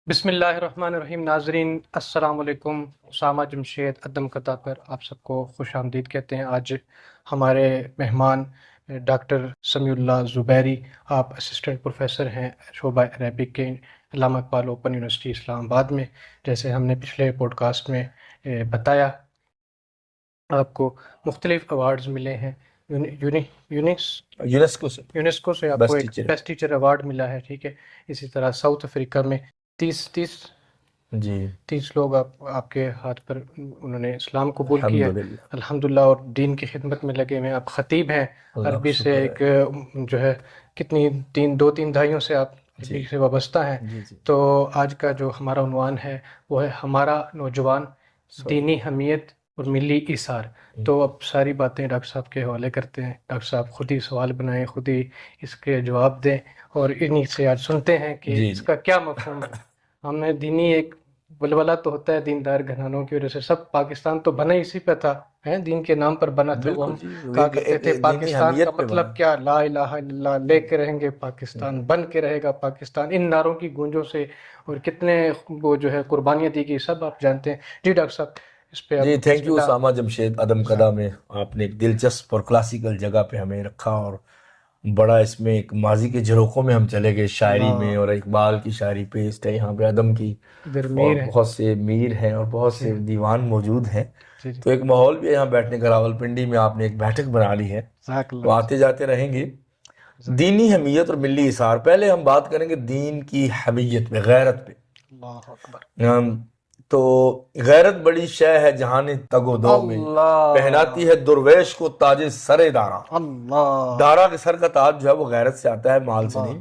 بسم اللہ الرحمن الرحیم۔ ناظرین السلام علیکم۔ اسامہ جمشید عدم قطع پر آپ سب کو خوش آمدید کہتے ہیں۔ آج ہمارے مہمان ڈاکٹر سمیع اللہ زبیری، آپ اسسٹنٹ پروفیسر ہیں شعبہ عربک کے علامہ اقبال اوپن یونیورسٹی اسلام آباد میں۔ جیسے ہم نے پچھلے پوڈ کاسٹ میں بتایا، آپ کو مختلف ایوارڈز ملے ہیں۔ یونیسکو سے آپ کو ایک بیسٹ ٹیچر ایوارڈ ملا ہے، ٹھیک ہے۔ اسی طرح ساؤتھ افریقہ میں 30 لوگ آپ کے ہاتھ پر انہوں نے اسلام قبول کیا الحمدللہ، اور دین کی خدمت میں لگے ہوئے ہیں۔ آپ خطیب ہیں عربی سے، ایک جو ہے کتنی 2-3 دہائیوں سے آپ عربی سے وابستہ ہیں۔ تو آج کا جو ہمارا عنوان ہے وہ ہے ہمارا نوجوان، دینی حمیت اور ملی ایثار۔ تو اب ساری باتیں ڈاکٹر صاحب کے حوالے کرتے ہیں۔ ڈاکٹر صاحب خود ہی سوال بنائیں، خود ہی اس کے جواب دیں، اور انہی سے آج سنتے ہیں کہ اس کا کیا مفہوم ہے۔ ہم نے دینی ایک ولولہ تو ہوتا ہے دیندار گھرانوں کی وجہ سے، سب پاکستان تو بنا اسی پہ تھا، دین کے نام پر بنا تھا۔ وہ کہا کرتے تھے پاکستان کا مطلب کیا، لا الہ الا اللہ، لے کے رہیں گے پاکستان، بن کے رہے گا پاکستان۔ ان نعروں کی گونجوں سے اور کتنے وہ جو ہے قربانیاں دی گئی، سب آپ جانتے ہیں۔ جی ڈاکٹر صاحب اس پہ جی تھینک یو اسامہ جمشید عدم قدہ میں آپ نے ایک دلچسپ اور کلاسیکل جگہ پہ ہمیں رکھا، اور بڑا اس میں ایک ماضی کے جھروکوں میں ہم چلے گئے شاعری میں، اور اقبال کی شاعری پیسٹ ہے یہاں پہ، عدم کی، اور بہت سے میر ہیں اور بہت سے دیوان موجود ہیں۔ تو ایک ماحول بھی ہے یہاں بیٹھنے کا، راولپنڈی میں آپ نے ایک بیٹھک بنا لی ہے، تو آتے جاتے رہیں گے۔ دینی حمیت اور ملی ایثار، پہلے ہم بات کریں گے دین کی حمیت پہ، غیرت پہ۔ اللہ اکبر۔ تو غیرت بڑی شے ہے جہان تگ و دو میں، پہناتی ہے درویش کو تاج سر دارا۔ دارا کے سر کا تاج جو ہے وہ غیرت سے آتا ہے، مال سے نہیں۔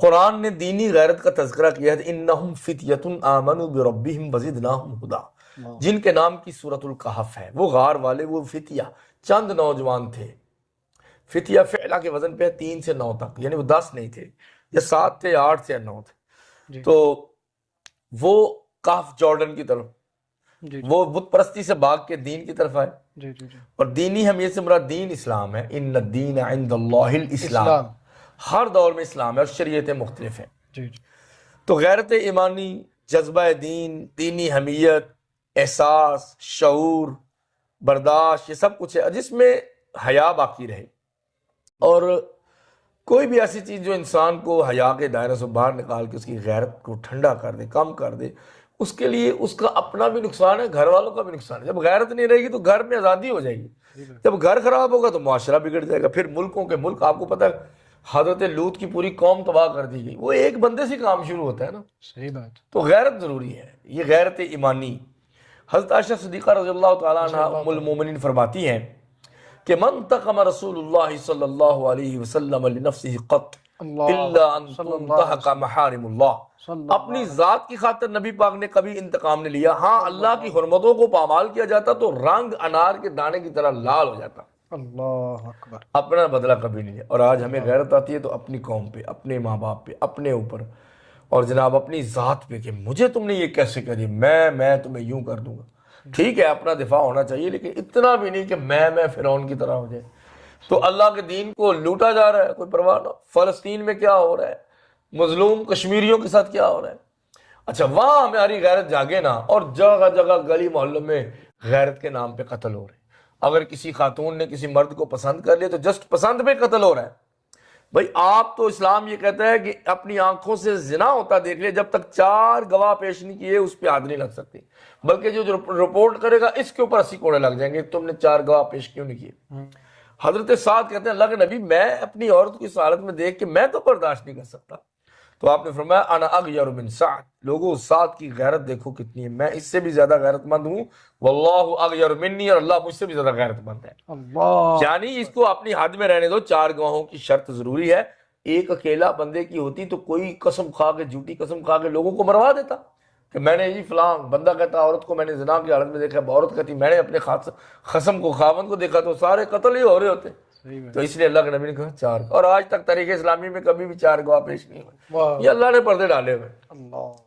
قرآن نے دینی غیرت کا تذکرہ کیا ہے، انہم فتیۃ آمنوا بربہم وزدناہم ھدی، جن کے نام کی سورۃ الکہف ہے۔ وہ غار والے، وہ فتیہ چند نوجوان تھے۔ فتیہ فعلہ کے وزن پہ 3 سے 9 تک، یعنی وہ 10 نہیں تھے، یا 7 تھے، 8 تھے، یا 9 تھے۔ تو وہ کہف جارڈن کی طرف، وہ بت پرستی سے بھاگ کے دین کی طرف آئے، اور دینی حمیت سے مراد دین اسلام ہے۔ ان الدین عند اللہ الاسلام، ہر دور میں اسلام ہے اور شریعتیں مختلف ہیں۔ تو غیرت ایمانی، جذبہ دین، دینی حمیت، احساس، شعور، برداشت، یہ سب کچھ ہے جس میں حیا باقی رہے۔ اور کوئی بھی ایسی چیز جو انسان کو حیا کے دائرے سے باہر نکال کے اس کی غیرت کو ٹھنڈا کر دے، کم کر دے، اس کے لیے اس کا اپنا بھی نقصان ہے، گھر والوں کا بھی نقصان ہے۔ جب غیرت نہیں رہے گی تو گھر میں آزادی ہو جائے گی، جب گھر خراب ہوگا تو معاشرہ بگڑ جائے گا، پھر ملکوں کے ملک۔ آپ کو پتہ ہے حضرت لوط کی پوری قوم تباہ کر دی گئی، وہ ایک بندے سے کام شروع ہوتا ہے نا۔ صحیح بات۔ تو غیرت ضروری ہے، یہ غیرت ایمانی۔ حضرت عائشہ صدیقہ رضی اللہ تعالیٰ عنہ ام المومنین فرماتی ہیں کہ من تقم رسول اللہ صلی اللہ علیہ وسلم لنفسہ قط الا ان تنتہک محارم اللہ، اپنی ذات کی خاطر نبی پاک نے کبھی انتقام نہیں لیا، ہاں اللہ کی حرمتوں کو پامال کیا جاتا تو رنگ انار کے دانے کی طرح لال ہو جاتا، اللہ اکبر، اپنا بدلہ کبھی نہیں لیا۔ اور آج ہمیں غیرت آتی ہے تو اپنی قوم پہ، اپنے ماں باپ پہ، اپنے اوپر، اور جناب اپنی ذات پہ، کہ مجھے تم نے یہ کیسے کہہ دیا، میں تمہیں یوں کر دوں گا۔ ٹھیک ہے اپنا دفاع ہونا چاہیے، لیکن اتنا بھی نہیں کہ میں فرعون کی طرح ہو جائے۔ تو اللہ کے دین کو لوٹا جا رہا ہے، کوئی پرواہ نہ۔ فلسطین میں کیا ہو رہا ہے، مظلوم کشمیریوں کے ساتھ کیا ہو رہا ہے، اچھا وہاں ہماری غیرت جاگے نا، اور جگہ جگہ گلی محلوں میں غیرت کے نام پہ قتل ہو رہے ہیں۔ اگر کسی خاتون نے کسی مرد کو پسند کر لیا تو جسٹ پسند پہ قتل ہو رہا ہے۔ بھائی آپ تو اسلام یہ کہتا ہے کہ اپنی آنکھوں سے زنا ہوتا دیکھ لے، جب تک 4 گواہ پیش نہیں کیے اس پہ حد نہیں لگ سکتی، بلکہ جو رپورٹ کرے گا اس کے اوپر 80 کوڑے لگ جائیں گے، تم نے 4 گواہ پیش کیوں نہیں کیے۔ حضرت سعد کہتے ہیں اللہ کے نبی میں اپنی عورت کو اس حالت میں دیکھ کے میں تو برداشت نہیں کر سکتا، تو آپ نے فرمایا انا اغیر من سعد، لوگوں سعد کی غیرت دیکھو کتنی ہے، میں اس سے بھی زیادہ غیرت مند ہوں، واللہ اغیر منی، اور اللہ مجھ سے بھی زیادہ غیرت مند ہے۔ اللہ، یعنی اس کو اپنی حد میں رہنے دو۔ 4 گواہوں کی شرط ضروری ہے، ایک اکیلا بندے کی ہوتی تو کوئی قسم کھا کے، جھوٹی قسم کھا کے لوگوں کو مروا دیتا کہ میں نے فلاں بندہ کہتا عورت کو میں نے زنا کی حالت میں دیکھا، عورت کہتی میں نے اپنے خصم کو، خاوند کو دیکھا، تو سارے قتل ہی ہو رہے ہوتے۔ تو اس لیے اللہ کے نبی نے کہا 4، اور آج تک تاریخ اسلامی میں کبھی بھی 4 گواہ پیش نہیں ہوئے، یہ اللہ نے پردے ڈالے ہوئے۔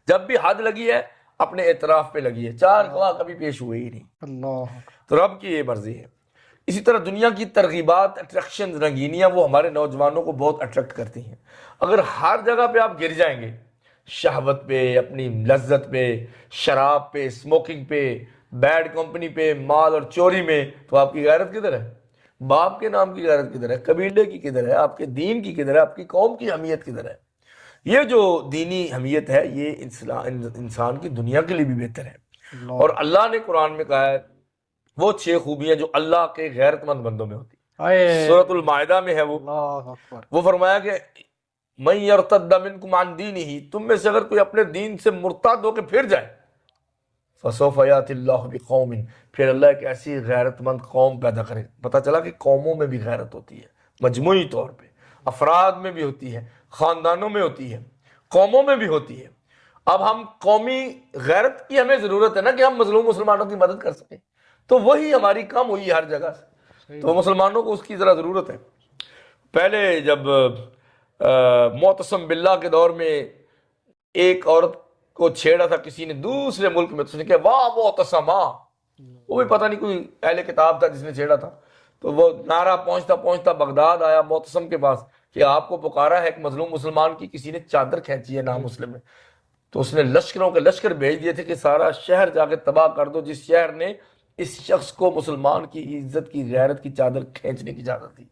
جب بھی حد لگی ہے اپنے اعتراف پہ لگی ہے، 4 گواہ کبھی پیش ہوئے ہی نہیں۔ تو رب کی یہ مرضی ہے۔ اسی طرح دنیا کی ترغیبات، اٹریکشن، رنگینیاں وہ ہمارے نوجوانوں کو بہت اٹریکٹ کرتی ہیں۔ اگر ہر جگہ پہ آپ گر جائیں گے، شہوت پہ، اپنی لذت پہ، شراب پہ، اسموکنگ پہ، بیڈ کمپنی پہ، مال اور چوری میں، تو آپ کی غیرت کدھر ہے؟ باپ کے نام کی غیرت کدھر ہے؟ قبیلے کی کدھر ہے؟ آپ کے دین کی کدھر ہے؟ آپ کی قوم کی حمیت کدھر ہے؟ یہ جو دینی حمیت ہے یہ انسان کی دنیا کے لیے بھی بہتر ہے۔ اور اللہ نے قرآن میں کہا ہے وہ 6 خوبیاں جو اللہ کے غیرت مند بندوں میں ہوتی ہیں، سورۃ المائدہ میں ہے وہ فرمایا کہ من یرتد منکم عن دینہ، تم میں سے اگر کوئی اپنے دین سے مرتد ہو کے پھر جائے، فسوف یأتی اللہ بقوم، پھر اللہ ایک ایسی غیرت مند قوم پیدا کرے۔ پتہ چلا کہ قوموں میں بھی غیرت ہوتی ہے، مجموعی طور پہ افراد میں بھی ہوتی ہے، خاندانوں میں ہوتی ہے، قوموں میں بھی ہوتی ہے۔ اب ہم قومی غیرت کی ہمیں ضرورت ہے نا کہ ہم مظلوم مسلمانوں کی مدد کر سکیں، تو وہی ہماری کم ہوئی ہے ہر جگہ سے، تو مسلمانوں کو اس کی ذرا ضرورت ہے۔ پہلے جب معتصم باللہ کے دور میں ایک عورت کو چھیڑا تھا کسی نے دوسرے ملک میں، تو اس نے کہا واہ معتصمہ، وہ بھی پتہ نہیں کوئی اہل کتاب تھا جس نے چھیڑا تھا، تو وہ نعرہ پہنچتا پہنچتا بغداد آیا معتصم کے پاس کہ آپ کو پکارا ہے ایک مظلوم مسلمان کی کسی نے چادر کھینچی ہے نامسلم میں، تو اس نے لشکروں کے لشکر بھیج دیے تھے کہ سارا شہر جا کے تباہ کر دو جس شہر نے اس شخص کو مسلمان کی عزت کی غیرت کی چادر کھینچنے کی اجازت دی،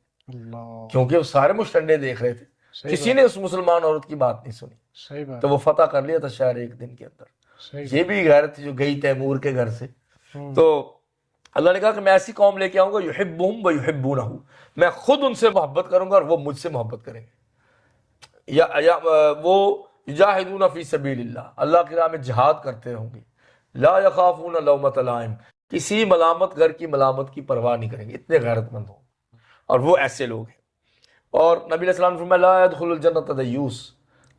کیونکہ وہ سارے مشٹنڈے دیکھ رہے تھے، کسی نے اس مسلمان عورت کی بات نہیں سنی، تو وہ فتح کر لیا تھا شہر ایک دن کے اندر۔ یہ بھی غیرت تھی جو گئی تیمور کے گھر سے۔ تو اللہ نے کہا کہ میں ایسی قوم لے کے آؤں گا یحبہم ویحبونہ، میں خود ان سے محبت کروں گا اور وہ مجھ سے محبت کریں گے، یا وہ یجاہدون فی سبیل اللہ، اللہ کی راہ میں جہاد کرتے رہوں گے، لا یخافون لومۃ لائم، کسی ملامت گر کی ملامت کی پرواہ نہیں کریں گے، اتنے غیرت مند ہوں، اور وہ ایسے لوگ ہیں۔ اور نبی علیہ السلام نے فرمایا لا يدخل الجنت دیوس،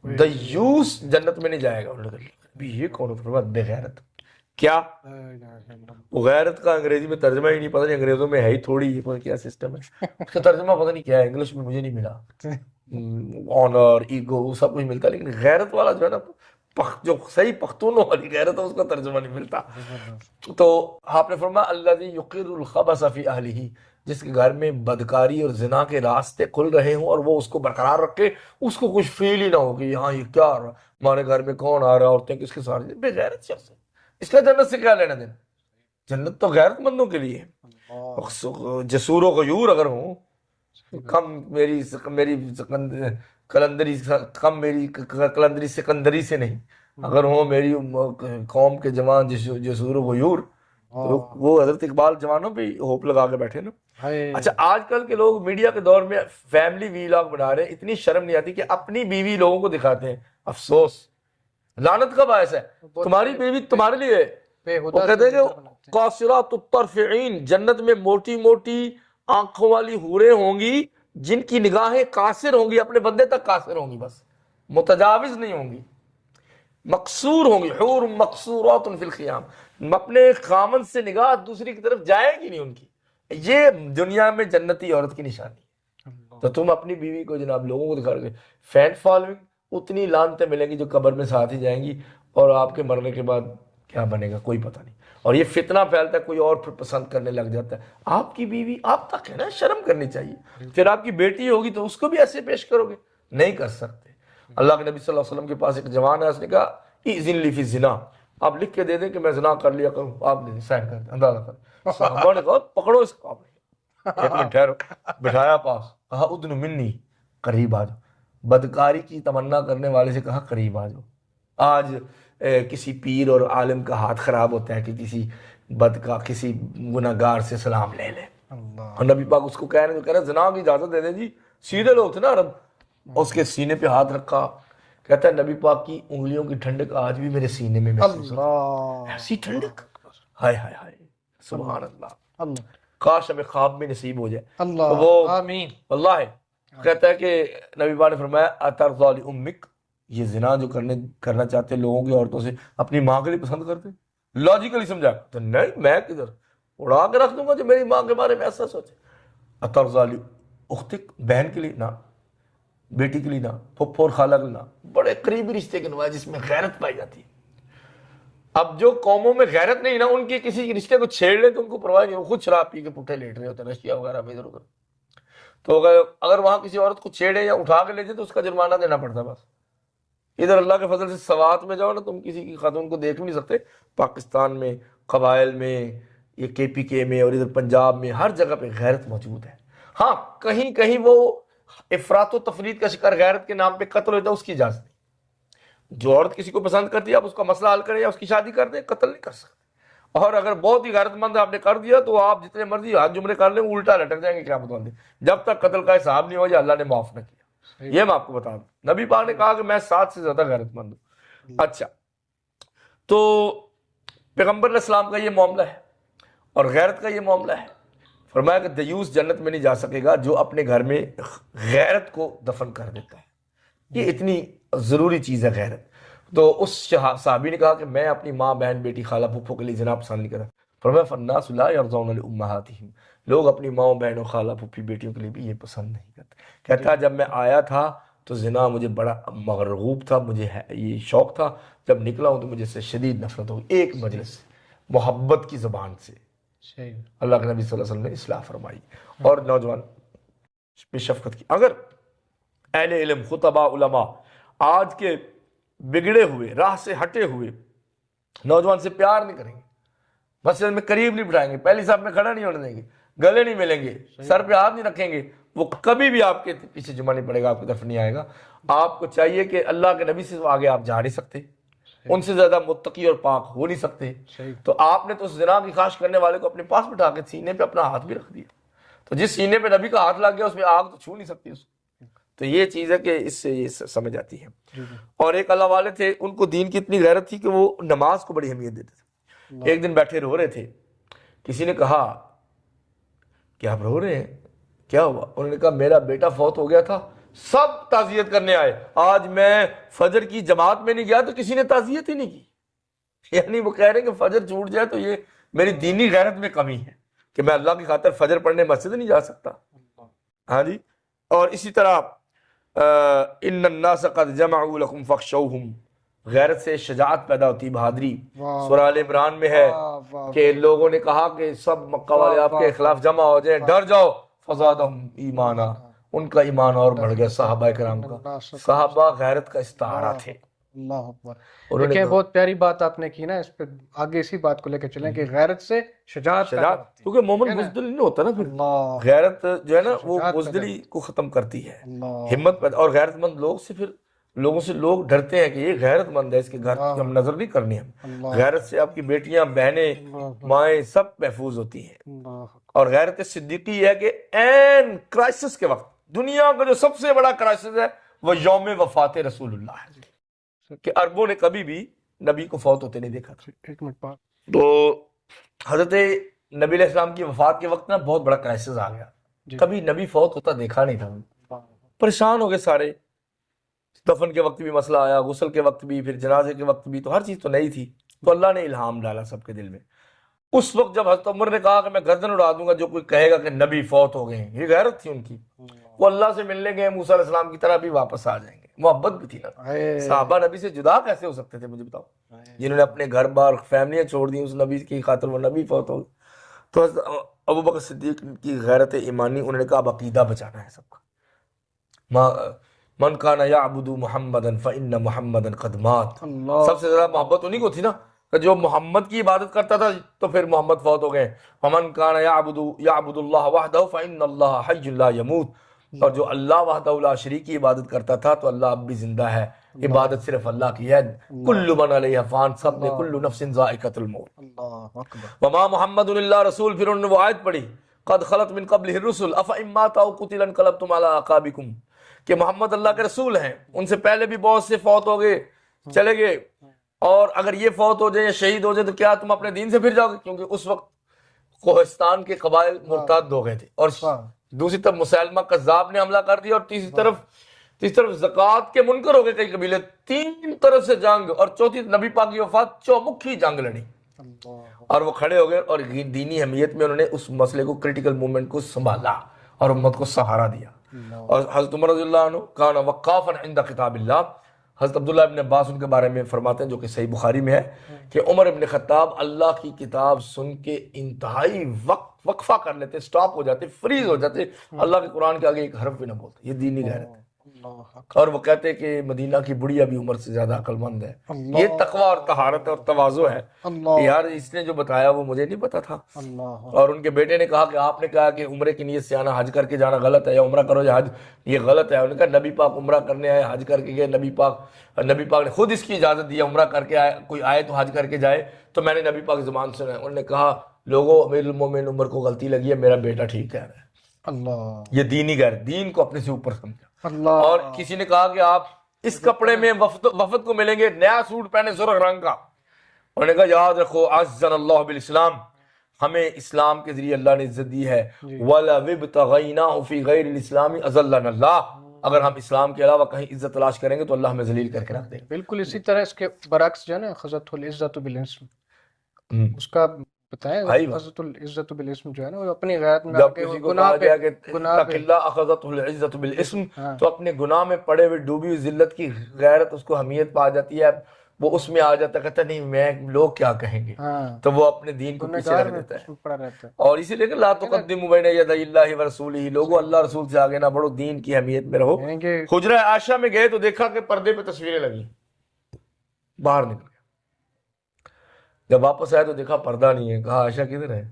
دیوس جنت میں نہیں جائے گا۔ انہوں نے کہا یہ کون ہے؟ فرمایا بے غیرت۔ کیا وہ غیرت کا انگریزی میں ترجمہ ہی نہیں، پتہ نہیں انگریزوں میں ہے ہی تھوڑی، یہ کیا سسٹم ہے اس کا ترجمہ پتہ نہیں کیا ہے، انگلش میں مجھے نہیں ملا، آنر، ایگو سب کچھ ملتا، لیکن غیرت والا جو ہے نا جو صحیح پختونوں والی غیرت ہے اس کا ترجمہ نہیں ملتا۔ تو آپ نے فرمایا الذی یقر الخبث فی اہلہ، جس کے گھر میں بدکاری اور زنا کے راستے کھل رہے ہوں اور وہ اس کو برقرار رکھے، اس کو کچھ فیل ہی نہ ہو کہ یہاں یہ کیا رہا، ہمارے گھر میں کون آ رہا ہے، عورتیں کس کے ساتھ، بے غیرت شخص ہے، اس کا جنت سے کیا لینا دینا؟ جنت تو غیرت مندوں کے لیے ہے۔ جسور و غیور اگر ہوں، کم میری کلندری سکندری سے نہیں، اگر ہوں میری قوم کے جوان جسور و غیور، تو وہ حضرت اقبال جوانوں پہ ہوپ لگا کے بیٹھے نا۔ اچھا آج کل کے لوگ میڈیا کے دور میں فیملی ویلاگ بنا رہے ہیں، اتنی شرم نہیں آتی کہ اپنی بیوی لوگوں کو دکھاتے ہیں، افسوس، لعنت کا باعث ہے، تمہاری بیوی تمہارے لیے، وہ کہتے ہیں کہ قاصرات الطرف عین، جنت میں موٹی موٹی آنکھوں والی حوریں ہوں گی جن کی نگاہیں قاصر ہوں گی، اپنے بندے تک قاصر ہوں گی، بس متجاوز نہیں ہوں گی، مقصور ہوں گی، حور مقصورات فی الخیام، اپنے خامن سے نگاہ دوسری کی طرف جائے گی نہیں ان کی۔ یہ دنیا میں جنتی عورت کی نشانی ہے۔ تو تم اپنی بیوی کو جناب لوگوں کو دکھا رہے، فین فالوئنگ، اتنی لعنتیں ملیں گی جو قبر میں ساتھ ہی جائیں گی، اور آپ کے مرنے کے بعد کیا بنے گا کوئی پتہ نہیں، اور یہ فتنہ پھیلتا ہے، کوئی اور پھر پسند کرنے لگ جاتا ہے۔ آپ کی بیوی آپ تک ہے نا، شرم کرنی چاہیے، پھر آپ کی بیٹی ہوگی تو اس کو بھی ایسے پیش کرو گے، نہیں کر سکتے۔ اللہ کے نبی صلی اللہ علیہ وسلم کے پاس ایک جوان ہے، اس نے کہا اذن لی فی الزنا، آپ لکھ کے دے دیں کہ میں زنا کر لیا کروں، آپ دے دیں، سائن کر دیں، اندازہ کر۔ صحابہ نے کہا پکڑو اس کو، ایک منٹ ٹھہرو، بٹھایا پاس، کہا ادن منی، قریب آ جاؤ، بدکاری کی تمنا کرنے والے سے کہا قریب آ جاؤ۔ آج کسی پیر اور عالم کا ہاتھ خراب ہوتا ہے کہ کسی گناہگار سے سلام لے لے، اور نبی پاک اس کو کہہ رہے ہیں زنا کی اجازت دے دیں جی، سیدھے لوگ تھے نا عرب، اس کے سینے پہ ہاتھ رکھا، کہتا ہے نبی پاک کی انگلیوں کی ٹھنڈک آج بھی میرے سینے میں محسوس ہوتی ہے، ایسی ٹھنڈک، ہائے ہائے ہائے، سبحان اللہ، کاش ہمیں خواب میں نصیب ہو جائے۔ وہ آمین، اللہ کہتا ہے کہ نبی پاک نے فرمایا اترضی لامک، یہ زنا جو کرنا چاہتے لوگوں کی عورتوں سے اپنی ماں کے لیے پسند کرتے، لاجیکلی سمجھا تو نہیں، میں کدھر اڑا کے رکھ دوں گا جو میری ماں کے بارے میں ایسا سوچے۔ اترضی لاختک، بہن کے لیے نہ، بیٹی کے لیے نہ، پھپھو اور خالہ کے لیے نہ، بڑے قریبی رشتے کے نوائے جس میں غیرت پائی جاتی ہے۔ اب جو قوموں میں غیرت نہیں نا، ان کے کسی رشتے کو چھیڑ لیں تو ان کو پرواہ نہیں، وہ خود شراب پی کے پٹھے لیٹ رہے ہوتے ہیں رشیا وغیرہ میں ادھر ادھر، تو اگر وہاں کسی عورت کو چھیڑے یا اٹھا کے لے جائے تو اس کا جرمانہ دینا پڑتا، بس ادھر اللہ کے فضل سے سوات میں جاؤ نا، تم کسی کی خاتون کو دیکھ نہیں سکتے. پاکستان میں قبائل میں، یہ کے پی کے میں اور ادھر پنجاب میں ہر جگہ پہ غیرت موجود ہے. ہاں کہیں کہیں وہ افراط و تفرید کا شکار غیرت کے نام پہ قتل ہوتا ہے، اس کی اجازت نہیں. جو عورت کسی کو پسند کرتی ہے آپ اس کا مسئلہ حل کریں یا اس کی شادی کر دیں، قتل نہیں کر سکتے. اور اگر بہت ہی غیرت مند آپ نے کر دیا تو آپ جتنے مرضی ہاتھ جملے کر لیں الٹا لٹک جائیں گے قیامت والے دن، جب تک قتل کا حساب نہیں ہو جائے اللہ نے معاف نہ کیا. یہ میں آپ کو بتا دوں، نبی پاک نے کہا کہ میں 7 سے زیادہ غیرت مند ہوں. اچھا، تو پیغمبر علیہ السلام کا یہ معاملہ ہے اور غیرت کا یہ معاملہ ہے. فرمایا کہ دیوس جنت میں نہیں جا سکے گا جو اپنے گھر میں غیرت کو دفن کر دیتا ہے. یہ اتنی ضروری چیز ہے غیرت. تو اس صحابی نے کہا کہ میں اپنی ماں بہن بیٹی خالہ پھپھو کے لیے زنا پسند نہیں کرتا. فرمایا فالناس لا يرضون لامهاتهم، لوگ اپنی ماں بہنوں خالہ پھپھی بیٹیوں کے لیے بھی یہ پسند نہیں کرتے. کہتا جب میں آیا تھا تو زنا مجھے بڑا مرغوب تھا، مجھے یہ شوق تھا، جب نکلا ہوں تو مجھے سے شدید نفرت ہوئی. ایک مجلس سے محبت کی زبان سے اللہ کے نبی صلی اللہ علیہ وسلم نے اصلاح فرمائی اور نوجوان پہ شفقت کی. اگر اہل علم خطبہ علماء آج کے بگڑے ہوئے راہ سے ہٹے ہوئے نوجوان سے پیار نہیں کریں گے، مسجد میں قریب نہیں بٹھائیں گے، پہلی صف میں کھڑا نہیں ہونے دیں گے، گلے نہیں ملیں گے، سر پہ ہاتھ نہیں رکھیں گے، وہ کبھی بھی آپ کے پیچھے جمع نہیں پڑے گا، آپ کی طرف نہیں آئے گا. آپ کو چاہیے کہ اللہ کے نبی سے آگے آپ جا نہیں سکتے، ان سے زیادہ متقی اور پاک ہو نہیں سکتے. تو آپ نے تو اس زنا کی خواہش کرنے والے کو اپنے پاس بٹھا کے سینے پہ اپنا ہاتھ بھی رکھ دیا. تو جس سینے پہ نبی کا ہاتھ لگ گیا اس میں آگ تو چھو نہیں سکتی اس کو. تو یہ چیز ہے کہ اس سے یہ سمجھ آتی ہے. اور ایک اللہ والے تھے، ان کو دین کی اتنی غیرت تھی کہ وہ نماز کو بڑی اہمیت دیتے تھے. ایک دن بیٹھے رو رہے تھے، کسی نے کہا کہ آپ رو رہے ہیں، کیا ہوا؟ انہوں نے کہا میرا بیٹا فوت ہو گیا تھا، سب تعزیت کرنے آئے، آج میں فجر کی جماعت میں نہیں گیا تو کسی نے تعزیت ہی نہیں کی. یعنی وہ کہہ رہے ہیں کہ فجر چھوٹ جائے تو یہ میری دینی غیرت میں کمی ہے کہ میں اللہ کی خاطر فجر پڑھنے مسجد نہیں جا سکتا. ہاں جی. اور اسی طرح ان الناس قد جمعوا لكم فاخشوهم، غیرت سے شجاعت پیدا ہوتی، بہادری. سورہ آل عمران میں ہے کہ لوگوں نے کہا کہ سب مکہ والے آپ کے خلاف جمع ہو جائیں، ڈر جاؤ. فزادہم ایمانا، ان کا ایمان اور بڑھ گیا صحابہ کرام کا. صحابہ غیرت کا استعارہ تھے. اللہ اکبر. دیکھیں بہت پیاری بات آپ نے کی نا، اس پہ آگے اسی بات کو لے کے چلیں کہ غیرت سے شجاعت، کیونکہ مومن بزدل نہیں ہوتا نا پھر. غیرت جو ہے نا وہ بزدلی کو ختم کرتی ہے، ہمت پیدا. اور غیرت مند لوگ سے پھر لوگوں سے لوگ ڈرتے ہیں کہ یہ غیرت مند ہے، اس کے گھر کی ہم نظر نہیں کرنی. ہم غیرت سے آپ کی بیٹیاں بہنیں مائیں سب محفوظ ہوتی ہیں. اور غیرت صدیقی یہ ہے کہ این کرائسس کے وقت دنیا کا جو سب سے بڑا کرائسس ہے وہ یوم وفات رسول اللہ ہے، کہ عربوں نے کبھی بھی نبی کو فوت ہوتے نہیں دیکھا تھا. تو حضرت نبی علیہ السلام کی وفات کے وقت نا بہت بڑا کرائسس آ گیا. کبھی نبی فوت ہوتا دیکھا نہیں تھا، پریشان ہو گئے سارے. دفن کے وقت بھی مسئلہ آیا، غسل کے وقت بھی، پھر جنازے کے وقت بھی. تو ہر چیز تو نئی تھی، تو اللہ نے الہام ڈالا سب کے دل میں. اس وقت جب حضرت عمر نے کہا کہ میں گردن اڑا دوں گا جو کوئی کہے گا کہ نبی فوت ہو گئے ہیں، یہ غیرت تھی ان کی. وہ اللہ سے ملنے گئے، موسیٰ علیہ السلام کی طرح بھی واپس آ جائیں گے. محبت بھی تھی نا. صحابہ نبی سے جدا کیسے ہو سکتے تھے مجھے بتاؤ، جنہوں نے اپنے گھر بار فیملیاں چھوڑ دی اس نبی کی خاطر، وہ نبی فوت ہو گئے. تو حضرت ابو بکر صدیق کی غیرت ایمانی، انہوں نے کہا اب عقیدہ بچانا ہے سب کا. من کان یعبد محمدا فإن محمدا قد مات. سب سے زیادہ محبت انہی کو تھی نا، کہ جو محمد کی عبادت کرتا تھا تو پھر محمد فوت ہو گئے. ومن کان یعبد اللہ وحدہ فإن اللہ حی لا یموت. اور جو اللہ وحدہ لا شریک کی عبادت کرتا تھا تو اللہ اب بھی زندہ ہے، عبادت صرف اللہ کی ہے. کل من علیہ فان، سب نے کل نفس ذائقۃ الموت. وما محمد الا رسول. پھر انہوں نے وہ آیت پڑھی قد خلت من قبلہ الرسل افإن مات أو قتل انقلبتم على أعقابكم، کہ محمد اللہ کے رسول ہیں، ان سے پہلے بھی بہت سے فوت ہو گئے چلے گئے، اور اگر یہ فوت ہو جائے یا شہید ہو جائے تو کیا تم اپنے دین سے پھر جاؤ گے؟ کیونکہ اس وقت کوہستان کے قبائل مرتد ہو گئے تھے، اور دوسری طرف مسلمہ کذاب نے حملہ کر دیا، اور تیسری طرف زکوٰۃ کے منکر ہو گئے کئی قبیلے. 3 طرف سے جنگ، اور چوتھی نبی پاک کی وفات، چومکھی جنگ لڑی. اور وہ کھڑے ہو گئے اور دینی اہمیت میں انہوں نے اس مسئلے کو، کرٹیکل مومنٹ کو سنبھالا اور امت کو سہارا دیا. اور حضرت عمر رضی اللہ عنہ کان وقافا عند کتاب اللہ. حضرت عبداللہ ابن عباس ان کے بارے میں فرماتے ہیں، جو کہ صحیح بخاری میں ہے، کہ عمر ابن خطاب اللہ کی کتاب سن کے انتہائی وقفہ کر لیتے، سٹاپ ہو جاتے، فریز ہو جاتے، اللہ کے قرآن کے آگے ایک حرف بھی نہ بولتے. یہ دینی غیرت ہے. اور وہ کہتے ہیں کہ مدینہ کی بڑھیا بھی عمر سے زیادہ عقل مند ہے. یہ تقوی اور طہارت اور تواضع ہے. یار اس نے جو بتایا وہ مجھے نہیں پتا تھا. اور ان کے بیٹے نے کہا کہ آپ نے کہا کہ عمرے کی نیت سے آنا حج کر کے جانا غلط ہے، یا عمرہ کرو یا حج، یہ غلط ہے. انہوں نے کہا نبی پاک عمرہ کرنے آئے، حج کر کے گئے. نبی پاک نے خود اس کی اجازت دی عمرہ کر کے آئے، کوئی آئے تو حج کر کے جائے. تو میں نے نبی پاک زبان سنا، انہوں نے کہا لوگوں امیر المومنین عمر کو غلطی لگی ہے، میرا بیٹا ٹھیک کہہ رہا ہے. یہ دینی غیر، دین کو اپنے سے اوپر سمجھا. اور کسی نے کہا کہ آپ اس کپڑے میں وفد کو ملیں گے، نیا سوٹ پہنے سرخ رنگ کا. انہوں نے کہا یاد رکھو عزنا اللہ بالاسلام، ہمیں اسلام کے ذریعے اللہ نے عزت دی ہے. وَلَوِ ابْتَغَيْنَاهُ فِي غَيْرِ الْإِسْلَامِ أَذَلَّنَا اللَّهُ، اگر ہم اسلام کے علاوہ کہیں عزت تلاش کریں گے تو اللہ ہمیں ذلیل کر کے رکھ دے گا. بالکل اسی طرح اس کے برعکس جو ہے نا خزت العزت بالاسم، اس کا بتائیں. خزت العزت بالاسم جو ہے نا وہ اپنی غیرت میں جب کسی کو کہا گیا کہ اتق اللہ اخذتہ العزت بالاسم، تو اپنے گناہ میں پڑے ہوئے ڈوبی ہوئی ذلت کی غیرت اس کو حمیت پا جاتی ہے، وہ اس میں آ جاتا ہے، کہتا نہیں میں لوگ کیا کہیں گے، تو وہ اپنے دین کو پیچھے رکھ دیتا ہے. اور اسی لیے کہ لا تقدموا بین یدی اللہ ورسولہ، لوگوں اللہ رسول سے آگے نہ بڑھو، دین کی اہمیت میں رہو. حجرہ عائشہ میں گئے تو دیکھا کہ پردے پہ تصویریں لگی، باہر نکل گئے. جب واپس آئے تو دیکھا پردہ نہیں ہے. کہا عائشہ کدھر ہے؟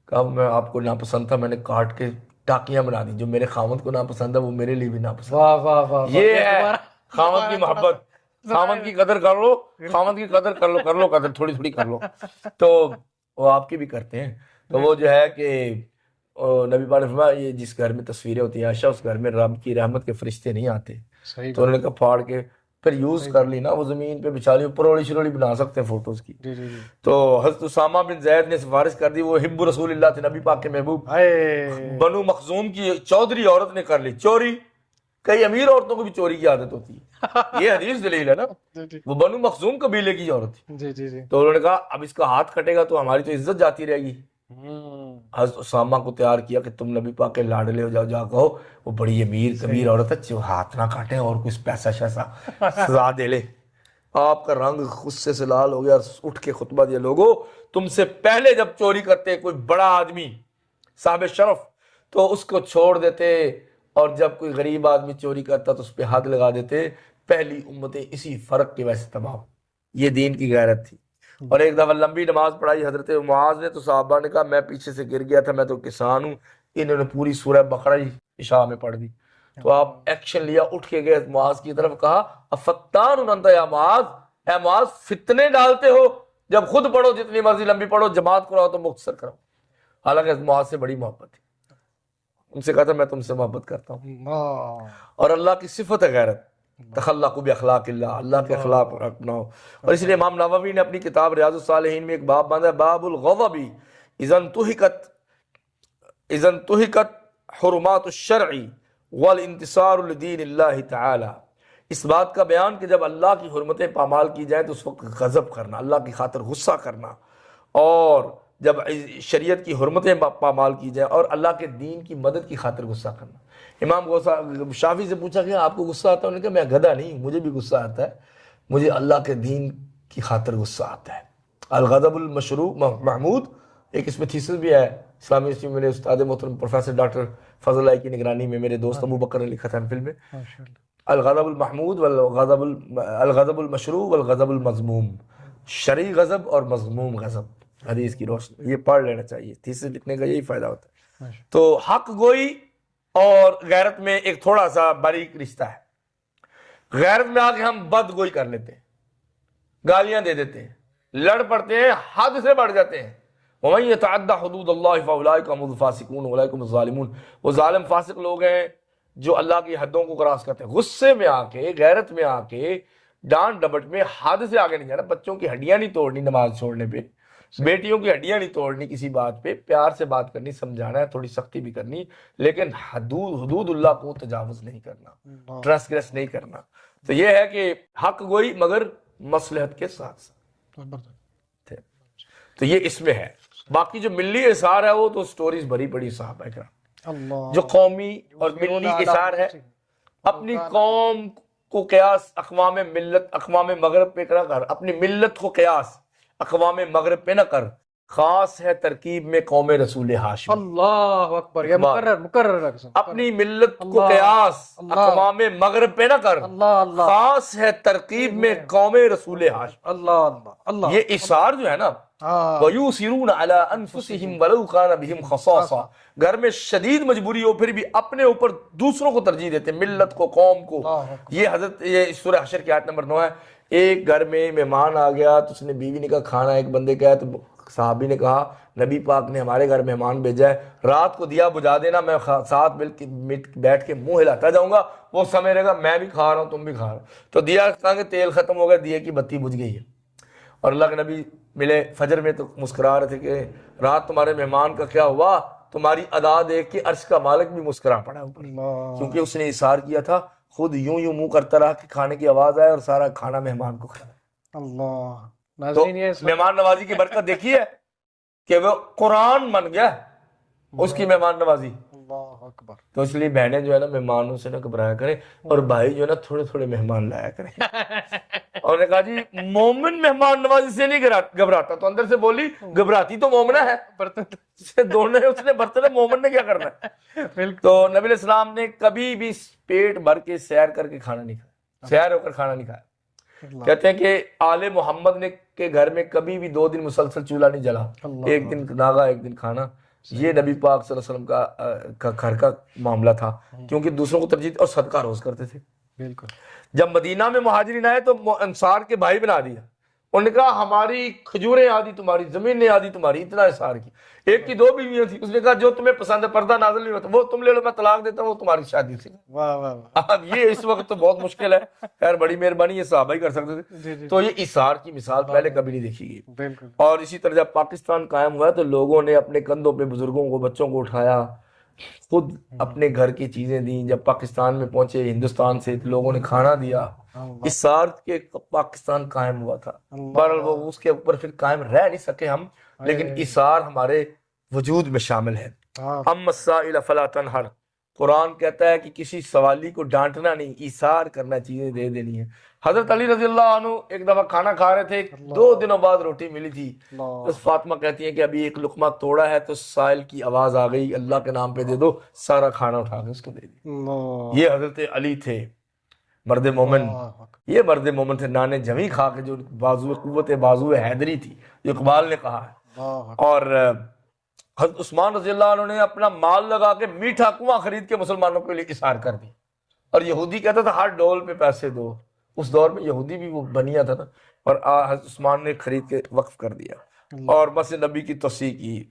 کہا میں آپ کو ناپسند تھا، میں نے کاٹ کے ٹاکیاں بنا دی، جو میرے خامد کو ناپسند ہے وہ میرے لیے بھی ناپسند. واہ واہ واہ، یہ ہے خامد کی محبت. خامد کی قدر کر لو، خامد کی قدر کر لو قدر تھوڑی تھوڑی کر لو. تو وہ آپ کی بھی کرتے ہیں. تو وہ جو ہے کہ نبی پاک نے فرمایا یہ جس گھر میں تصویریں ہوتی ہیں عائشہ، اس گھر میں رب کی رحمت کے فرشتے نہیں آتے. تو انہوں نے کہا پھاڑ کے پھر یوز کر لی نا، وہ زمین پہ بچا لی، اوپر اوڑی شروڑی بنا سکتے ہیں فوٹوز کی. تو حضرت اسامہ بن زید نے سفارش کر دی، وہ حب رسول اللہ تھے، نبی پاک کے محبوب. بنو مخزوم کی چودھری عورت نے کر لی چوری. کئی امیر عورتوں کو بھی چوری کی عادت ہوتی ہے، یہ حدیث دلیل ہے نا. وہ بنو مخزوم قبیلے کی عورت تھی. تو انہوں نے کہا اب اس کا ہاتھ کٹے گا تو ہماری تو عزت جاتی رہے گی. حضرت اسامہ کو تیار کیا کہ تم نبی پاک کے لاڈلے ہو جاؤ، جا کہو وہ بڑی امیر کبیر عورت ہے، جو ہاتھ نہ کاٹے اور کچھ پیسہ شیسا سزا دے لے. آپ کا رنگ غصے سے لال ہو گیا، اٹھ کے خطبہ دیا، لوگوں تم سے پہلے جب چوری کرتے کوئی بڑا آدمی صاحب شرف تو اس کو چھوڑ دیتے، اور جب کوئی غریب آدمی چوری کرتا تو اس پہ حد لگا دیتے. پہلی امتیں اسی فرق کی وجہ سے تباہ. یہ دین کی غیرت تھی. اور ایک دفعہ لمبی نماز پڑھائی حضرت معاذ نے، تو صحابہ نے کہا میں پیچھے سے گر گیا تھا، میں تو کسان ہوں. انہوں نے پوری سورہ بقرہ عشاء میں پڑھ دی. تو آپ ایکشن لیا، اٹھ کے گئے معاذ کی طرف، کہا افتان انت یا معاذ، اے معاذ فتنے ڈالتے ہو، جب خود پڑھو جتنی مرضی لمبی پڑھو، جماعت کراؤ تو مختصر کرو. حالانکہ معاذ سے بڑی محبت تھی. ان سے کہا تھا میں تم سے محبت کرتا ہوں. اور اللہ کی صفت ہے غیرت، تخلقوا باخلاق اللہ، اللہ کے اخلاق اپناؤ. اور اس لیے امام نووی نے اپنی کتاب ریاض الصالحین میں ایک باب باندھا ہے، باب الغضب اذا انتهكت حرمات الشرع والانتصار لدین اللہ تعالی. اس بات کا بیان کہ جب اللہ کی حرمتیں پامال کی جائیں تو اس وقت غضب کرنا، اللہ کی خاطر غصہ کرنا، اور جب شریعت کی حرمتیں پامال کی جائیں اور اللہ کے دین کی مدد کی خاطر غصہ کرنا. امام شافعی سے پوچھا کہ آپ کو غصہ آتا ہے؟ انہوں نے کہا میں گدھا نہیں، مجھے بھی غصہ آتا ہے، مجھے اللہ کے دین کی خاطر غصہ آتا ہے. الغضب المشروع محمود، ایک اس میں تھیسس بھی ہے اسلامی یونیورسٹی میں، میرے استاد محترم پروفیسر ڈاکٹر فضل اللہ کی نگرانی میں میرے دوست ابو بکر نے لکھا تھا فلم میں، الغضب المحمود الغضب المشروع والغضب المذموم، شرعی غضب اور مذموم غضب. حدیث کی روشنی یہ پڑھ لینا چاہیے، تھیسس لکھنے کا یہی فائدہ ہوتا ہے. تو حق گوئی اور غیرت میں ایک تھوڑا سا باریک رشتہ ہے. غیرت میں آ کے ہم بد گوئی کر لیتے ہیں، گالیاں دے دیتے ہیں، لڑ پڑتے ہیں، حد سے بڑھ جاتے ہیں. وَمَن يَتَعَدَّ حُدُودَ اللَّهِ فَأُولَٰئِكَ هُمُ الْفَاسِقُونَ وَأُولَٰئِكَ هُمُ الظَّالِمُونَ. وہ ظالم فاسق لوگ ہیں جو اللہ کی حدوں کو کراس کرتے ہیں. غصے میں آ کے، غیرت میں آ کے، ڈانٹ ڈپٹ میں حد سے آگے نہیں جانا. بچوں کی ہڈیاں نہیں توڑنی نماز چھوڑنے پہ، بیٹیوں کی ہڈیاں نہیں توڑنی کسی بات پہ، پیار سے بات کرنی، سمجھانا ہے، تھوڑی سختی بھی کرنی، لیکن حدود اللہ کو تجاوز نہیں کرنا، ٹرانسگریس نہیں کرنا. تو یہ ہے کہ حق گوئی مگر مصلحت کے ساتھ ساتھ. تو یہ اس میں ہے. باقی جو ملی اثار ہے وہ تو سٹوریز بھری پڑی صاحب ہے. جو قومی اور ملی اثار ہے، اپنی قوم کو قیاس اقوام ملت، اقوام مغرب پہ نہ کر، اپنی ملت کو قیاس اقوام مغرب پہ نہ کر. خاص ہے ترکیب میں قوم رسول ہاشم. اللہ اکبر، یہ مقرر رقص. اپنی ملت کو قیاس اقوام مغرب پہ نہ کر. خاص ہے ترکیب میں قوم رسول ہاشم. اللہ اللہ اللہ. یہ اثار جو ہے نا، وَيُؤْثِرُونَ عَلَىٰ أَنفُسِهِمْ وَلَوْ كَانَ بِهِمْ خَصَاصَةٌ، گھر میں شدید مجبوری ہو پھر بھی اپنے اوپر دوسروں کو ترجیح دیتے، ملت کو، قوم کو. یہ سورہ حشر کی آیت نمبر 9 ہے. ایک گھر میں مہمان آ گیا تو اس نے بیوی نے کہا کھانا، ایک بندے کا ہے تو صحابی نے کہا نبی پاک نے ہمارے گھر مہمان بھیجا ہے، رات کو دیا بجھا دینا، میں ساتھ بیٹھ کے منہ ہلاتا جاؤں گا، وہ سمجھ رہے گا میں بھی کھا رہا ہوں تم بھی کھا رہا ہو. تو دیا کہ تیل ختم ہو گیا، دیے کی بتی بجھ گئی ہے. اور اللہ کے نبی ملے فجر میں تو مسکرا رہے تھے کہ رات تمہارے مہمان کا کیا ہوا؟ تمہاری ادا دیکھ کے عرش کا مالک بھی مسکرا پڑا اوپر، کیونکہ اس نے اصرار کیا تھا. خود یوں منہ کرتا رہا کہ کھانے کی آواز آئے اور سارا کھانا مہمان کو کھایا. اللہ. تو مہمان نوازی کی برکت دیکھی ہے کہ وہ قرآن بن گیا اس کی مہمان نوازی. اللہ اکبر. تو اس لیے بہنیں جو ہے نا مہمانوں سے نہ گھبرایا کریں، اور بھائی جو ہے نا تھوڑے تھوڑے مہمان لایا کریں. اور نے کہا جی مومن مہمان نوازی سے نہیں گھبراتا، تو اندر سے بولی گھبراتی تو مومنہ ہے، اس نے برتن مومن نے کیا کرنا ہے. تو نبی علیہ السلام نے کبھی بھی پیٹ بھر کے سیر کر کے کھانا نہیں کھایا، سیر ہو کر کھانا نہیں کھایا. کہتے ہیں کہ آل محمد نے کے گھر میں کبھی بھی 2 دن مسلسل چولہا نہیں جلا، ایک دن ناغا ایک دن کھانا. یہ نبی پاک صلی اللہ علیہ وسلم کا گھر کا معاملہ تھا، کیونکہ دوسروں کو ترجیح اور صدقہ روز کرتے تھے. بالکل. جب مدینہ میں مہاجرین آئے تو انصار کے بھائی بنا دیا. انہوں نے کہا ہماری کھجوریں آدھی تمہاری، زمینیں آدھی تمہاری، اتنا اصرار کی. ایک کی 2 بیویاں تھی، اس نے کہا جو تمہیں پسند ہے، پردہ نازل نہیں ہوتا وہ تم لے لو، میں طلاق دیتا ہوں، وہ تمہاری شادی سے. اب یہ اس وقت تو بہت مشکل ہے، خیر بڑی مہربانی یہ صحابہ ہی کر سکتے تھے. تو یہ اثار کی مثال پہلے کبھی نہیں دیکھی گئی. اور اسی طرح جب پاکستان قائم ہوا تو لوگوں نے اپنے کندھوں پہ بزرگوں کو، بچوں کو اٹھایا، خود اپنے گھر کی چیزیں دیں. جب پاکستان میں پہنچے ہندوستان سے تو لوگوں نے کھانا دیا. اثار کے پاکستان قائم ہوا تھا. بہرحال وہ اس کے اوپر پھر قائم رہ نہیں سکے ہم، لیکن اثار ہمارے وجود میں شامل ہے. اما السائل فلا تنہر، قرآن کہتا ہے کہ کسی سوالی کو ڈانٹنا نہیں، ایثار کرنا، چیزیں دے دینی ہے. حضرت علی رضی اللہ عنہ ایک دفعہ کھانا کھا رہے تھے، 2 دنوں بعد روٹی ملی تھی. بس فاطمہ کہتی ہیں کہ ابھی ایک لقمہ توڑا ہے تو سائل کی آواز آ گئی، اللہ کے نام پہ دے دو. سارا کھانا اٹھا کے اس کو دے دی. یہ حضرت علی تھے مرد مومن، یہ مرد مومن تھے. نانے جمی کھا کے جو بازو قوت بازو حیدری تھی، جو اقبال نے کہا ہے. اور حضرت عثمان رضی اللہ عنہ نے اپنا مال لگا کے میٹھا کنواں خرید کے مسلمانوں کے لیے اثار کر دی. اور یہودی کہتا تھا ہر ڈول پہ پیسے دو. اس دور میں یہودی بھی وہ بنیا تھا نا، اور حضرت عثمان نے خرید کے وقف کر دیا اور مسجد نبی کی توسیع کی.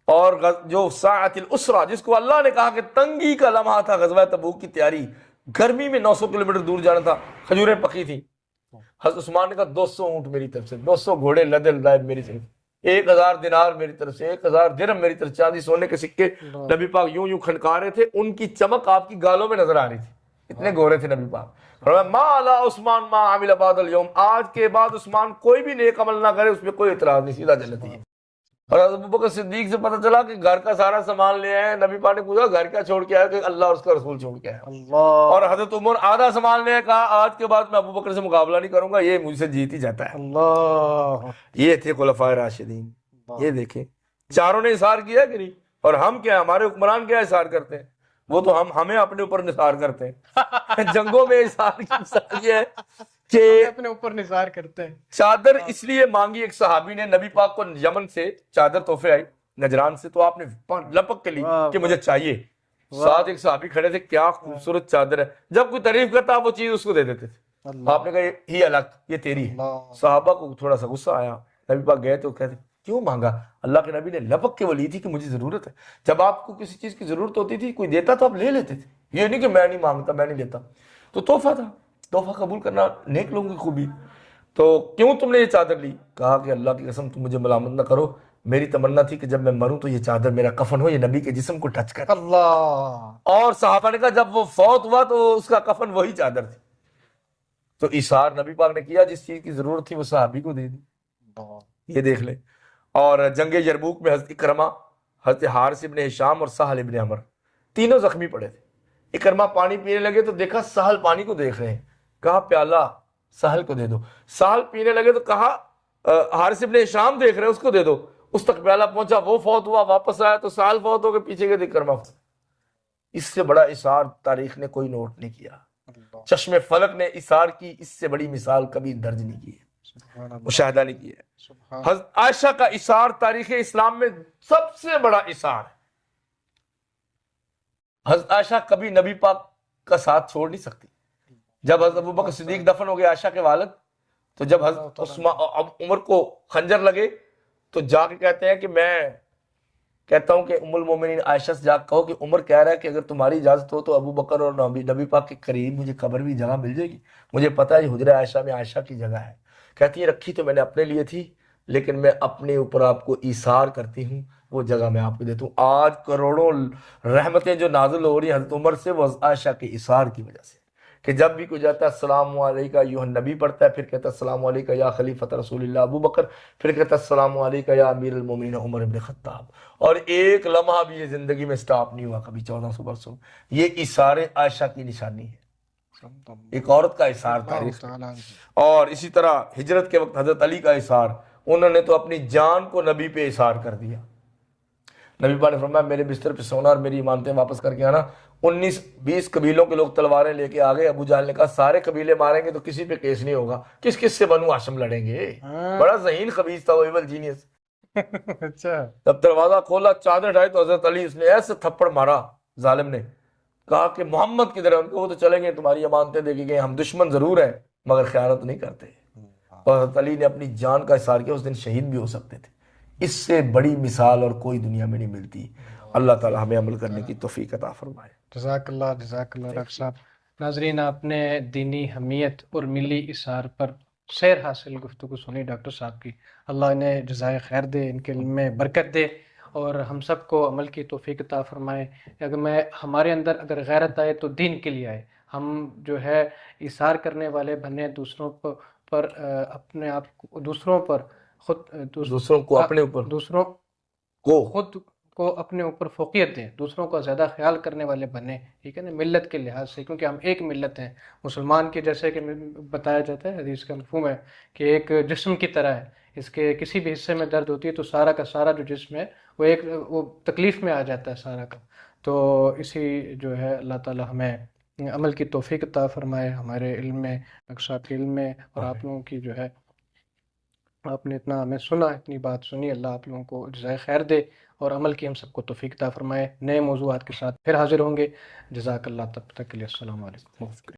اور جو ساعت الاسرہ، جس کو اللہ نے کہا کہ تنگی کا لمحہ تھا، غزوہ تبوک کی تیاری، گرمی میں 900 کلومیٹر دور جانا تھا، کھجوریں پکی تھی. حضرت عثمان نے کہا 200 اونٹ میری طرف سے، 200 گھوڑے لدے لدائے میری طرف، 1000 دینار میری طرف سے، 1000 درہم میری طرف، چاندی سونے کے سکے. نبی پاک یوں یوں کھنکا رہے تھے، ان کی چمک آپ کی گالوں میں نظر آ رہی تھی، اتنے گورے تھے نبی پاک. فرمایا ما علی عثمان ما عمل بعد اليوم، آج کے بعد عثمان کوئی بھی نیک عمل نہ کرے، اس پہ کوئی اعتراض نہیں، سیدھا جنتی ہے. اور حضرت ابوبکر صدیق سے پتہ چلا کہ گھر کا سارا سامان لے آئے. نبی پاک نے پوچھا گھر کیا چھوڑ کے آئے؟ کہ اللہ اور اس کا رسول چھوڑ کے آئے. اور حضرت عمر آدھا سامان لے، کہا آج کے بعد میں ابوبکر سے مقابلہ نہیں کروں گا، یہ مجھ سے جیت ہی جاتا ہے. یہ تھے خلفائے راشدین. یہ دیکھیں چاروں نے اثار کیا کہ نہیں. اور ہم کیا، ہمارے حکمران کیا اثار کرتے ہیں؟ وہ تو ہمیں اپنے اوپر نثار کرتے ہیں. جنگوں میں اثار کی مثال یہ ہے کہ اپنے اوپر نثار کرتے ہیں. چادر اس لیے مانگی ایک صحابی نے، نبی پاک کو یمن سے چادر تحفے آئی نجران سے، تو آپ نے لپک کے لی کہ مجھے چاہیے. ساتھ ایک صحابی کھڑے تھے، کیا خوبصورت چادر ہے. جب کوئی تعریف کرتا آپ وہ چیز اس کو دے دیتے تھے. آپ نے کہا یہ الگ، یہ تیری ہے. صحابہ کو تھوڑا سا غصہ آیا. نبی پاک گئے تو کہتے کیوں مانگا؟ اللہ کے نبی نے لپک کے وہ لی تھی کہ مجھے ضرورت ہے. جب آپ کو کسی چیز کی ضرورت ہوتی تھی کوئی دیتا تو آپ لے لیتے تھے، یہ نہیں کہ میں نہیں مانگتا میں نہیں لیتا. تو تحفہ تھا، تحفہ قبول کرنا نیک لوگوں کی خوبی. تو کیوں تم نے یہ چادر لی؟ کہا کہ اللہ کی قسم تم مجھے ملامت نہ کرو، میری تمنا تھی کہ جب میں مروں تو یہ چادر میرا کفن ہو، یہ نبی کے جسم کو ٹچ کر. اللہ. اور صحابہ نے کہا جب وہ فوت ہوا تو اس کا کفن وہی چادر تھی. تو اثار نبی پاک نے کیا، جس چیز کی ضرورت تھی وہ صحابی کو دے دی. یہ دیکھ لیں. اور جنگ یرموک میں حضرت اکرمہ، حضرت حارث ابن ہشام اور سہل ابن عمر تینوں زخمی پڑے تھے. اکرمہ پانی پینے لگے تو دیکھا سہل پانی کو دیکھ رہے ہیں، کہا پیالہ سہل کو دے دو. سہل پینے لگے تو کہا حارث ابن ہشام دیکھ رہے ہیں، اس کو دے دو. اس تک پیالہ پہنچا، وہ فوت ہوا، واپس آیا تو سال فوت ہو گئے، پیچھے کے دیکھ کر مفت۔ اس سے بڑا اثار تاریخ نے کوئی نوٹ نہیں کیا، چشم فلک نے اثار کی اس سے بڑی مثال کبھی درج نہیں کی ہے، مشاہدہ نہیں کیا ہے۔ حضرت عائشہ کا اثار تاریخ اسلام میں سب سے بڑا اثار ہے۔ حضرت عائشہ کبھی نبی پاک کا ساتھ چھوڑ نہیں سکتی۔ جب حضرت ابوبکر صدیق دفن ہو گئے عائشہ کے والد، تو جب حضرت عمر کو خنجر لگے تو جا کے کہتے ہیں کہ میں کہتا ہوں کہ ام المومنین عائشہ سے جا کے کہو کہ عمر کہہ رہا ہے کہ اگر تمہاری اجازت ہو تو ابوبکر اور نبی پاک کے قریب مجھے قبر بھی جگہ مل جائے گی، مجھے پتہ ہے حجرہ عائشہ میں عائشہ کی جگہ ہے۔ کہتی ہے رکھی تو میں نے اپنے لیے تھی، لیکن میں اپنے اوپر آپ کو ایثار کرتی ہوں، وہ جگہ میں آپ کو دیتا ہوں۔ آج کروڑوں رحمتیں جو نازل ہو رہی ہیں حضرت عمر سے، وہ عائشہ کے ایثار کی وجہ سے، کہ جب بھی کوئی جاتا ہے السلام علیکہ ایھا النبی پڑھتا ہے، پھر کہتا ہے السلام علیکہ یا خلیفۃ رسول اللہ ابو بکر، پھر کہتا ہے السلام علیکہ یا امیر المومنین عمر بن خطاب، اور ایک لمحہ بھی یہ زندگی میں سٹاپ نہیں ہوا کبھی 1400 برسوں۔ یہ ایثار عائشہ کی نشانی ہے، ایک عورت کا ایثار تاریخ۔ اور اسی طرح ہجرت کے وقت حضرت علی کا ایثار، انہوں نے تو اپنی جان کو نبی پہ ایثار کر دیا۔ نبی پاک نے فرمایا میرے بستر پہ سونا اور میری امانتیں واپس کر کے آنا۔ 19-20 قبیلوں کے لوگ تلواریں لے کے آگئے، ابو جہل نے کہا سارے قبیلے ماریں گے تو کسی پہ کیس نہیں ہوگا، کس کس سے بنو ہاشم لڑیں گے؟ بڑا ذہین خبیث تھا وہ، ایول جینیس۔ اچھا، جب دروازہ کھولا چادر اٹھائی تو حضرت علی، اس نے ایسے تھپڑ مارا ظالم نے، کہا کہ محمد کدھر ہے؟ ان کو وہ تو چلیں گے، تمہاری امانتیں دے کے گئے، ہم دشمن ضرور ہیں مگر خیانت نہیں کرتے۔ اور حضرت علی نے اپنی جان کا اظہار کیا، اس دن شہید بھی ہو سکتے تھے۔ اس سے بڑی مثال اور کوئی دنیا میں نہیں ملتی۔ اللہ تعالی ہمیں عمل کرنے کی توفیق عطا فرمائے۔ جزاک اللہ ڈاکٹر صاحب۔ ناظرین، آپ نے دینی حمیت اور ملی اثار پر سیر حاصل گفتگو سنی ڈاکٹر صاحب کی، اللہ انہیں جزائے خیر دے، ان کے علم میں برکت دے اور ہم سب کو عمل کی توفیق عطا فرمائے۔ ہمارے اندر اگر غیرت آئے تو دین کے لیے آئے، ہم جو ہے اثار کرنے والے بنے، دوسروں پر اپنے آپ کو، دوسروں پر خود، دوسروں کو اپنے اوپر، دوسروں کو خود کو اپنے اوپر فوقیت دیں، دوسروں کا زیادہ خیال کرنے والے بنے، ٹھیک ہے نا، ملت کے لحاظ سے، کیونکہ ہم ایک ملت ہیں مسلمان کی، جیسے کہ بتایا جاتا ہے حدیث کا مفہوم ہے کہ ایک جسم کی طرح ہے، اس کے کسی بھی حصے میں درد ہوتی ہے تو سارا کا سارا جو جسم ہے وہ تکلیف میں آ جاتا ہے سارا کا۔ تو اسی جو ہے اللہ تعالی ہمیں عمل کی توفیق عطا فرمائے، ہمارے علم میں، ڈاکٹر صاحب کے علم میں، اور آپ لوگوں کی جو ہے، آپ نے اتنا ہمیں سنا، اتنی بات سنی، اللہ آپ لوگوں کو جزائے خیر دے اور عمل کی ہم سب کو توفیق عطا فرمائے۔ نئے موضوعات کے ساتھ پھر حاضر ہوں گے۔ جزاک اللہ، تب تک کے لیے السلام علیکم۔